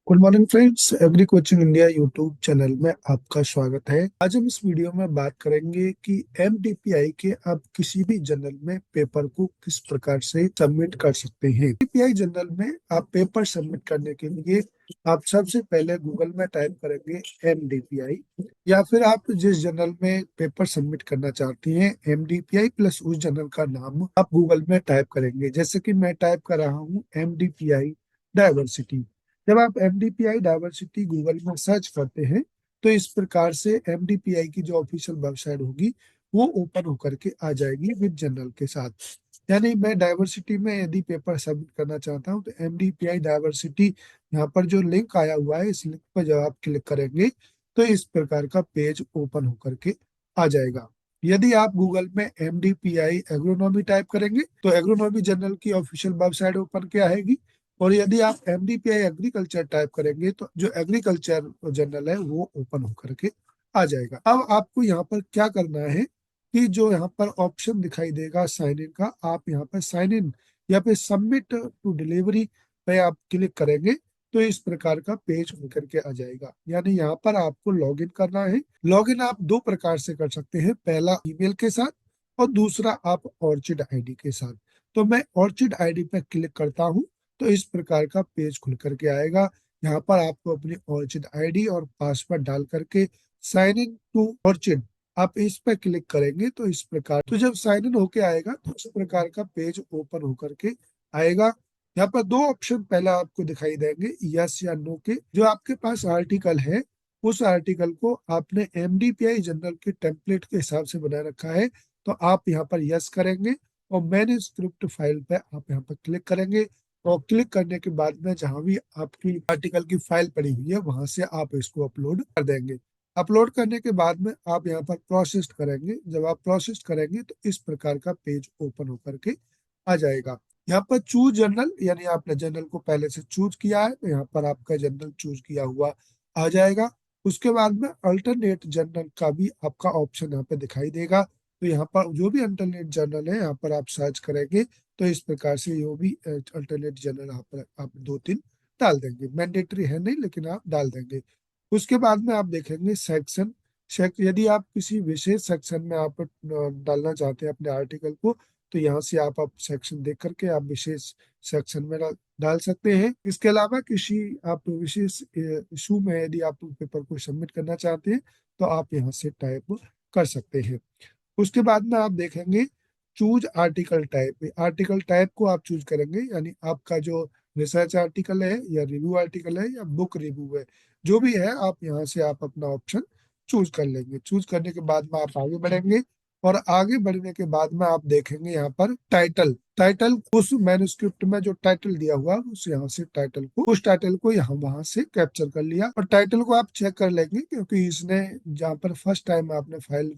Good morning friends, agree coaching India YouTube channel में आपका स्वागत है। आज हम इस वीडियो में बात करेंगे कि एमडीपीआई के आप किसी भी जर्नल में पेपर को किस प्रकार से सबमिट कर सकते हैं। एमडीपीआई जर्नल में आप पेपर सबमिट करने के लिए आप सबसे पहले गूगल में टाइप करेंगे एमडीपीआई, या फिर आप जिस जर्नल में पेपर सबमिट करना चाहते हैं एमडीपीआई प्लस उस जर्नल का नाम आप गूगल में टाइप करेंगे। जैसे कि मैं टाइप कर रहा हूँ एमडीपीआई डाइवर्सिटी। जब आप एमडीपीआई डाइवर्सिटी गूगल में सर्च करते हैं तो इस प्रकार से एमडीपीआई की जो ऑफिशियल वेबसाइट होगी वो ओपन होकर के आ जाएगी विद जनरल के साथ। यानी मैं डाइवर्सिटी में यदि पेपर सबमिट करना चाहता हूं तो एमडीपीआई डाइवर्सिटी यहाँ पर जो लिंक आया हुआ है इस लिंक पर जब आप क्लिक करेंगे तो इस प्रकार का पेज ओपन होकर के आ जाएगा। यदि आप गूगल में एमडीपीआई एग्रोनॉमी टाइप करेंगे तो एग्रोनॉमी जर्नल की ऑफिशियल वेबसाइट ओपन के आएगी। और यदि आप एमडीपीआई एग्रीकल्चर टाइप करेंगे तो जो एग्रीकल्चर जर्नल है वो ओपन होकर के आ जाएगा। अब आपको यहाँ पर क्या करना है कि जो यहाँ पर ऑप्शन दिखाई देगा साइन इन का, आप यहाँ पर साइन इन या फिर सबमिट टू डिलीवरी पे आप क्लिक करेंगे तो इस प्रकार का पेज खुल करके आ जाएगा। यानी यहाँ पर आपको लॉगिन करना है। लॉगिन आप दो प्रकार से कर सकते हैं, पहला ईमेल के साथ और दूसरा आप ऑर्चिड आईडी के साथ। तो मैं ऑर्चिड आईडी पे क्लिक करता हूँ तो इस प्रकार का पेज खुल करके आएगा। यहाँ पर आपको अपनी ऑर्चिड आईडी और पासवर्ड डाल करके साइन इन टू ऑर्चिड आप इस पर क्लिक करेंगे तो इस प्रकार, तो जब साइन इन होके आएगा तो इस प्रकार का पेज ओपन होकर के आएगा। यहाँ पर दो ऑप्शन पहला आपको दिखाई देंगे, यस या नो के। जो आपके पास आर्टिकल है उस आर्टिकल को आपने एमडीपीआई जर्नल के टेम्पलेट के हिसाब से बना रखा है तो आप यहाँ पर यस करेंगे और मैन्युस्क्रिप्ट फाइल पे आप यहाँ पर क्लिक करेंगे। और क्लिक करने के बाद में जहां भी आपकी आर्टिकल की फाइल पड़ी हुई है वहां से आप इसको अपलोड कर देंगे। अपलोड करने के बाद में आप यहाँ पर प्रोसेस करेंगे। जब आप प्रोसेस करेंगे तो इस प्रकार का पेज ओपन होकर के आ जाएगा। यहाँ पर चूज जर्नल, यानी आपने जर्नल को पहले से चूज किया है तो यहाँ पर आपका जर्नल चूज किया हुआ आ जाएगा। उसके बाद में अल्टरनेट जर्नल का भी आपका ऑप्शन यहाँ पे दिखाई देगा। तो यहाँ पर जो भी अल्टरनेट जर्नल है यहाँ पर आप सर्च करेंगे तो इस प्रकार से जो भी अल्टरनेट जर्नल यहाँ पर आप दो तीन डाल देंगे। मैंडेटरी है नहीं लेकिन आप डाल देंगे। उसके बाद में आप देखेंगे सेक्शन। यदि आप किसी विशेष सेक्शन में आप डालना चाहते हैं अपने आर्टिकल को तो यहाँ से आप सेक्शन देख करके आप विशेष सेक्शन में डाल सकते हैं। इसके अलावा किसी आप विशेष इशू में यदि आप पेपर को सबमिट करना चाहते हैं तो आप यहाँ से टाइप कर सकते हैं। उसके बाद में आप देखेंगे choose article type. Article type को आप चूज करेंगे, यानी आपका जो रिसर्च आर्टिकल है या रिव्यू आर्टिकल है या बुक रिव्यू है, जो भी है आप यहाँ से आप अपना ऑप्शन चूज कर लेंगे। चूज करने के बाद में आप आगे बढ़ेंगे और आगे बढ़ने के बाद में आप देखेंगे यहाँ पर टाइटल। टाइटल उस मैन्युस्क्रिप्ट में जो टाइटल दिया हुआ उस यहाँ से टाइटल को, उस टाइटल को यहाँ वहां से कैप्चर कर लिया। और टाइटल को आप चेक कर लेंगे क्योंकि इसने जहाँ पर फर्स्ट टाइम आपने फाइल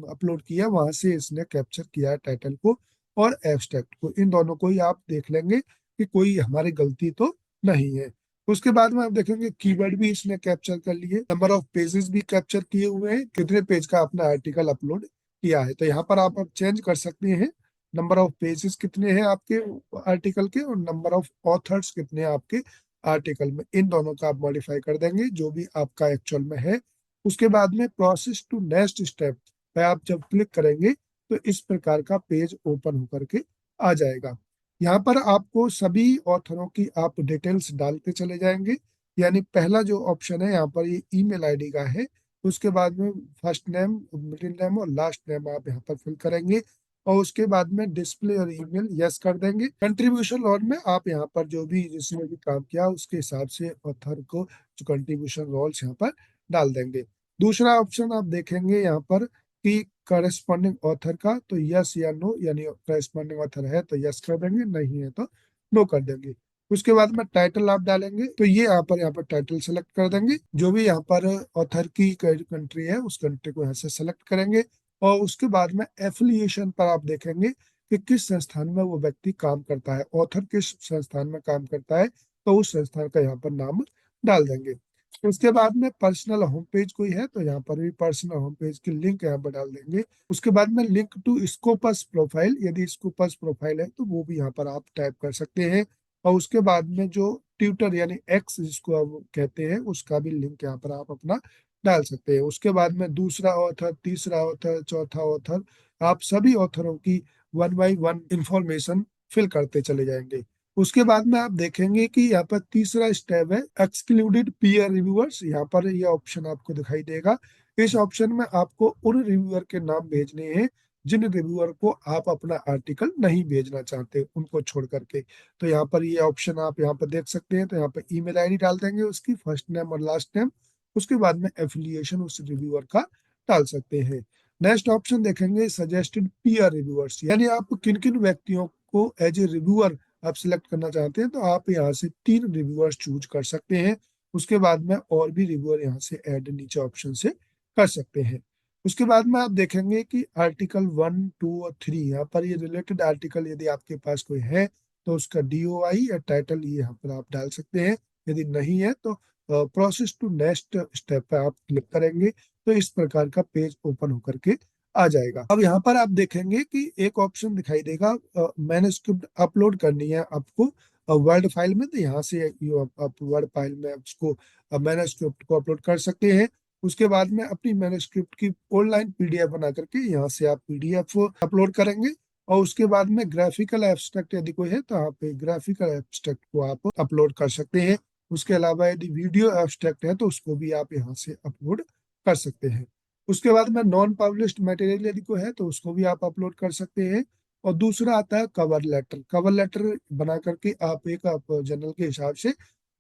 अपलोड किया वहां से इसने कैप्चर किया है टाइटल को और एब्स्ट्रैक्ट को। इन दोनों को ही आप देख लेंगे कि कोई हमारी गलती तो नहीं है। उसके बाद में आप देखेंगे कीवर्ड भी इसने कैप्चर कर लिए, नंबर ऑफ पेजेस भी कैप्चर किए हुए हैं, कितने पेज का अपना आर्टिकल अपलोड किया है। तो यहाँ पर आप अब चेंज कर सकते हैं नंबर ऑफ पेजेस कितने हैं आपके आर्टिकल के और नंबर ऑफ ऑथर्स कितने हैं आपके आर्टिकल में। इन दोनों का आप मॉडिफाई कर देंगे जो भी आपका एक्चुअल में है। उसके बाद में प्रोसेस टू नेक्स्ट स्टेप पे आप जब क्लिक करेंगे तो इस प्रकार का पेज ओपन होकर के आ जाएगा। यहाँ पर आपको सभी ऑथरों की आप डिटेल्स डालते चले जाएंगे। यानी पहला जो ऑप्शन है यहाँ पर ये ईमेल आईडी का है। उसके बाद में फर्स्ट नेम, मिडिल नेम और लास्ट नेम आप यहाँ पर फिल करेंगे और उसके बाद में डिस्प्ले और ईमेल यस कर देंगे। कंट्रीब्यूशन रोल में आप यहाँ पर जो भी जिसने भी काम किया उसके हिसाब से ऑथर को जो कंट्रीब्यूशन रोल्स यहाँ पर डाल देंगे। दूसरा ऑप्शन आप देखेंगे यहाँ पर कि करस्पॉन्डिंग ऑथर का, तो यस या नो, यानी करस्पॉन्डिंग ऑथर है तो यस कर देंगे, नहीं है तो नो कर देंगे। उसके बाद में टाइटल आप डालेंगे तो ये यहाँ पर टाइटल सेलेक्ट कर देंगे। जो भी यहाँ पर ऑथर की कंट्री है उस कंट्री को यहाँ से सेलेक्ट करेंगे। और उसके बाद में एफिलिएशन पर आप देखेंगे कि किस संस्थान में वो व्यक्ति काम करता है, ऑथर किस संस्थान में काम करता है तो उस संस्थान का यहाँ पर नाम डाल देंगे। उसके बाद में पर्सनल होम पेज कोई है तो यहाँ पर भी पर्सनल होम पेज की लिंक यहाँ पर डाल देंगे। उसके बाद में लिंक टू स्कोपस प्रोफाइल, यदि स्कोपस प्रोफाइल है तो वो भी यहाँ पर आप टाइप कर सकते हैं। और उसके बाद में जो ट्विटर यानी एक्स जिसको आप कहते हैं उसका भी लिंक यहाँ पर आप अपना डाल सकते हैं। उसके बाद में दूसरा ऑथर, तीसरा ऑथर, चौथा ऑथर, आप सभी ऑथरों की one by one information fill करते चले जाएंगे। उसके बाद में आप देखेंगे कि यहाँ पर तीसरा स्टेप है एक्सक्लूडेड पीयर रिव्यूअर्स। यहाँ पर ये ऑप्शन आपको दिखाई देगा। इस ऑप्शन में आपको उन रिव्यूअर के नाम भेजने हैं जिन रिव्यूअर को आप अपना आर्टिकल नहीं भेजना चाहते, उनको छोड़ करके। तो यहाँ पर ये ऑप्शन आप यहाँ पर देख सकते हैं। तो यहाँ पर ईमेल आईडी डाल देंगे, उसकी फर्स्ट नेम और लास्ट नेम, उसके बाद में एफिलिएशन उस रिव्यूअर का डाल सकते हैं। नेक्स्ट ऑप्शन देखेंगे सजेस्टेड पीयर रिव्यूअर्स, यानी आप किन किन व्यक्तियों को एज ए रिव्यूअर आप सिलेक्ट करना चाहते हैं। तो आप यहाँ से 3 रिव्यूअर्स चूज कर सकते हैं। उसके बाद में और भी रिव्यूअर यहाँ से ऐड नीचे ऑप्शन से कर सकते हैं। उसके बाद में आप देखेंगे कि आर्टिकल 1, 2 और 3 यहाँ पर ये रिलेटेड आर्टिकल यदि आपके पास कोई है तो उसका डीओआई या टाइटल ये यहाँ पर आप डाल सकते हैं। यदि नहीं है तो प्रोसेस टू नेक्स्ट स्टेप पे आप क्लिक करेंगे तो इस प्रकार का पेज ओपन होकर के आ जाएगा। अब यहाँ पर आप देखेंगे कि एक ऑप्शन दिखाई देगा मैन्युस्क्रिप्ट अपलोड करनी है आपको वर्ड फाइल में। तो यहाँ से आप वर्ड फाइल में उसको मैन्युस्क्रिप्ट को अपलोड कर सकते हैं। उसके बाद में अपनी मैन्युस्क्रिप्ट की ऑनलाइन पीडीएफ बना करके यहाँ से आप पीडीएफ अपलोड करेंगे। और उसके बाद में ग्राफिकल एब्स्ट्रैक्ट यदि कोई है तो आप ग्राफिकल एब्स्ट्रैक्ट को आप अपलोड कर सकते हैं। उसके अलावा यदि वीडियो एब्स्ट्रैक्ट है तो उसको भी आप यहाँ से अपलोड कर सकते हैं। उसके बाद में नॉन पब्लिश्ड मटेरियल यदि कोई है तो उसको भी आप अपलोड कर सकते हैं। और दूसरा आता है कवर लेटर। कवर लेटर बना करके आप एक आप जर्नल के हिसाब से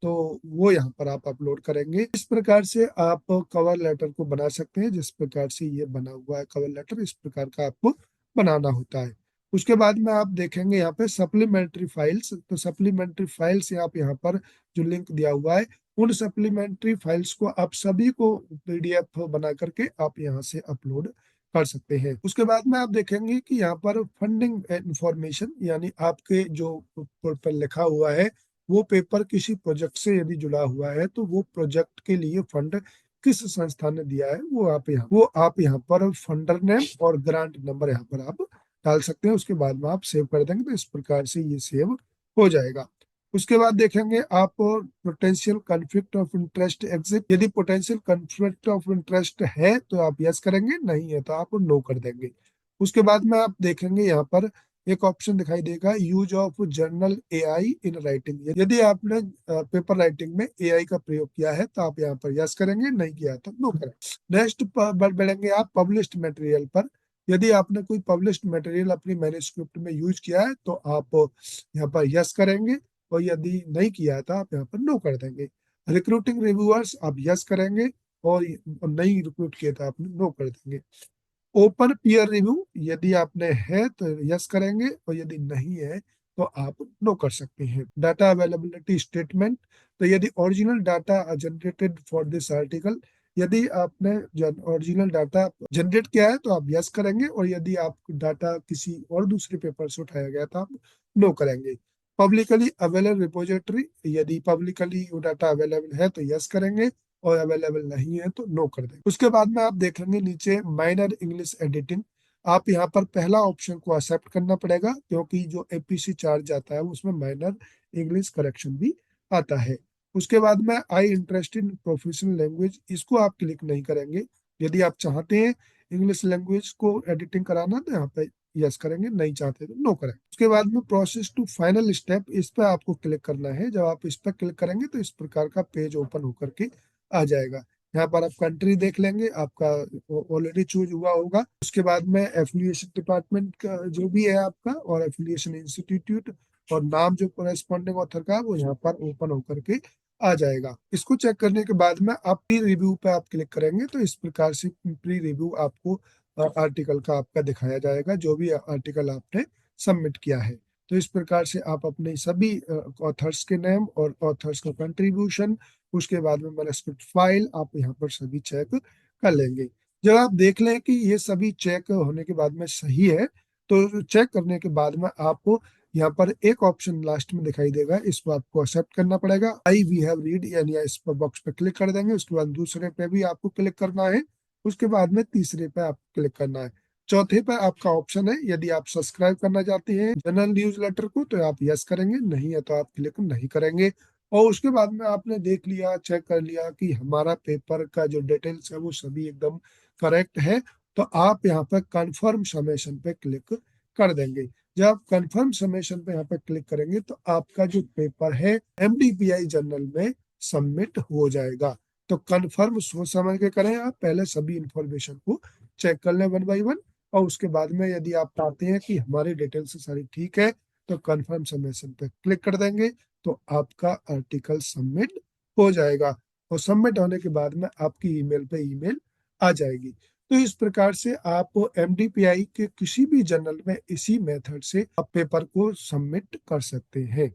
तो वो यहाँ पर आप अपलोड करेंगे। इस प्रकार से आप कवर लेटर को बना सकते हैं। जिस प्रकार से ये बना हुआ है कवर लेटर, इस प्रकार का आपको बनाना होता है। उसके बाद में आप देखेंगे यहाँ पे सप्लीमेंट्री फाइल्स। तो सप्लीमेंट्री फाइल्स आप यहाँ पर जो लिंक दिया हुआ है उन सप्लीमेंट्री फाइल्स को आप सभी को पीडीएफ बना करके आप यहाँ से अपलोड कर सकते हैं। उसके बाद में आप देखेंगे कि यहाँ पर फंडिंग इंफॉर्मेशन, यानी आपके जो पर लिखा हुआ है वो पेपर किसी प्रोजेक्ट से यदि जुड़ा हुआ है तो वो प्रोजेक्ट के लिए फंड किस संस्था ने दिया है वो आप यहाँ पर फंडर नेम और ग्रांट नंबर यहाँ पर आप डाल सकते हैं। उसके बाद में आप सेव कर देंगे तो इस प्रकार से ये सेव हो जाएगा। उसके बाद देखेंगे आप potential conflict of interest exit. यदि पोटेंशियल कॉन्फ्लिक्ट ऑफ इंटरेस्ट है तो आप यस करेंगे, नहीं है तो आप नो कर देंगे। उसके बाद में आप देखेंगे यहाँ पर एक ऑप्शन दिखाई देगा use of journal AI in writing. यदि आपने पेपर राइटिंग में एआई का प्रयोग किया है तो आप यहाँ पर यस करेंगे, नहीं किया तो नो करेंगे। नेक्स्ट बढ़ेंगे आप पब्लिश्ड मटेरियल पर। यदि आपने कोई पब्लिश्ड मटेरियल अपनी मैन्युस्क्रिप्ट में यूज किया है तो आप यहाँ पर यस करेंगे, और यदि नहीं किया है तो आप यहाँ पर नो कर देंगे। रिक्रूटिंग रिव्यूअर्स आप यस करेंगे, और नहीं रिक्रूट किया तो आप नो कर देंगे। ओपन पीयर रिव्यू यदि आपने है तो यस करेंगे, और यदि नहीं है तो आप नो कर सकते हैं। Data availability statement. तो यदि original data generated for this article, यदि आपने ओरिजिनल डाटा जनरेट किया है तो आप यस करेंगे, और यदि आप डाटा किसी और दूसरे पेपर से उठाया गया तो आप नो करेंगे। पब्लिकली अवेलेबल रिपोजिटरी, यदि पब्लिकली वो डाटा अवेलेबल है तो यस करेंगे, और अवेलेबल नहीं है तो नो कर देंगे। उसके बाद में आप देखेंगे नीचे माइनर इंग्लिश एडिटिंग। आप यहाँ पर पहला ऑप्शन को एक्सेप्ट करना पड़ेगा, क्योंकि जो एपीसी चार्ज आता है उसमें माइनर इंग्लिश करेक्शन भी आता है। उसके बाद में आई इंटरेस्ट इन प्रोफेशनल लैंग्वेज, इसको आप क्लिक नहीं करेंगे। यदि आप चाहते हैं इंग्लिश लैंग्वेज को एडिटिंग कराना तो यहाँ पे यस करेंगे, नहीं चाहते तो नो करेंगे। उसके बाद में प्रोसेस टू फाइनल स्टेप, इस पर आपको क्लिक करना है। जब आप इस पर क्लिक करेंगे तो इस प्रकार का पेज ओपन होकर के आ जाएगा। यहाँ पर आप कंट्री देख लेंगे, आपका ऑलरेडी चूज हुआ होगा। उसके बाद में एफिलिएशन डिपार्टमेंट का जो भी है आपका, और एफिलिएशन इंस्टीट्यूट, और नाम जो कोरेस्पॉन्डिंग ऑथर का वो यहाँ पर ओपन होकर के आ जाएगा। इसको चेक करने के बाद में आप प्री रिव्यू पे आप क्लिक करेंगे तो इस प्रकार से प्री रिव्यू आपको आर्टिकल का आपका दिखाया जाएगा, जो भी आर्टिकल आपने सबमिट किया है। तो इस प्रकार से आप अपने सभी ऑथर्स के नेम और ऑथर्स का कंट्रीब्यूशन, उसके बाद में मैन्युस्क्रिप्ट फाइल आप यहाँ पर सभी चेक कर लेंगे। जब आप देख लें कि ये सभी चेक होने के बाद में सही है, तो चेक करने के बाद में आपको यहाँ पर एक ऑप्शन लास्ट में दिखाई देगा, इसको आपको एक्सेप्ट करना पड़ेगा। आई वी हैव रीड, यानी इस पर बॉक्स पे क्लिक कर देंगे। उसके बाद दूसरे पे भी आपको क्लिक करना है, उसके बाद में तीसरे पे आप क्लिक करना है। चौथे पर आपका ऑप्शन है, यदि आप सब्सक्राइब करना चाहते हैं जनरल न्यूज लेटर को तो आप यस करेंगे, नहीं है तो आप क्लिक नहीं करेंगे। और उसके बाद में आपने देख लिया, चेक कर लिया कि हमारा पेपर का जो डिटेल्स है वो सभी एकदम करेक्ट है, तो आप यहाँ पर कंफर्म सबमिशन पे क्लिक कर देंगे। जब आप कंफर्म सबमिशन पे यहाँ पे क्लिक करेंगे तो आपका जो पेपर है एमडीपीआई जर्नल में सबमिट हो जाएगा। तो कंफर्म सोच समझ के करें, आप पहले सभी इंफॉर्मेशन को चेक कर लें वन बाई वन, और उसके बाद में यदि आप पाते हैं कि हमारी डिटेल्स सारी ठीक है तो कंफर्म सबमिशन पे क्लिक कर देंगे, तो आपका आर्टिकल सबमिट हो जाएगा। और सबमिट होने के बाद में आपकी ईमेल पे ईमेल आ जाएगी। तो इस प्रकार से आप एमडीपीआई के किसी भी जर्नल में इसी मेथड से आप पेपर को सबमिट कर सकते हैं।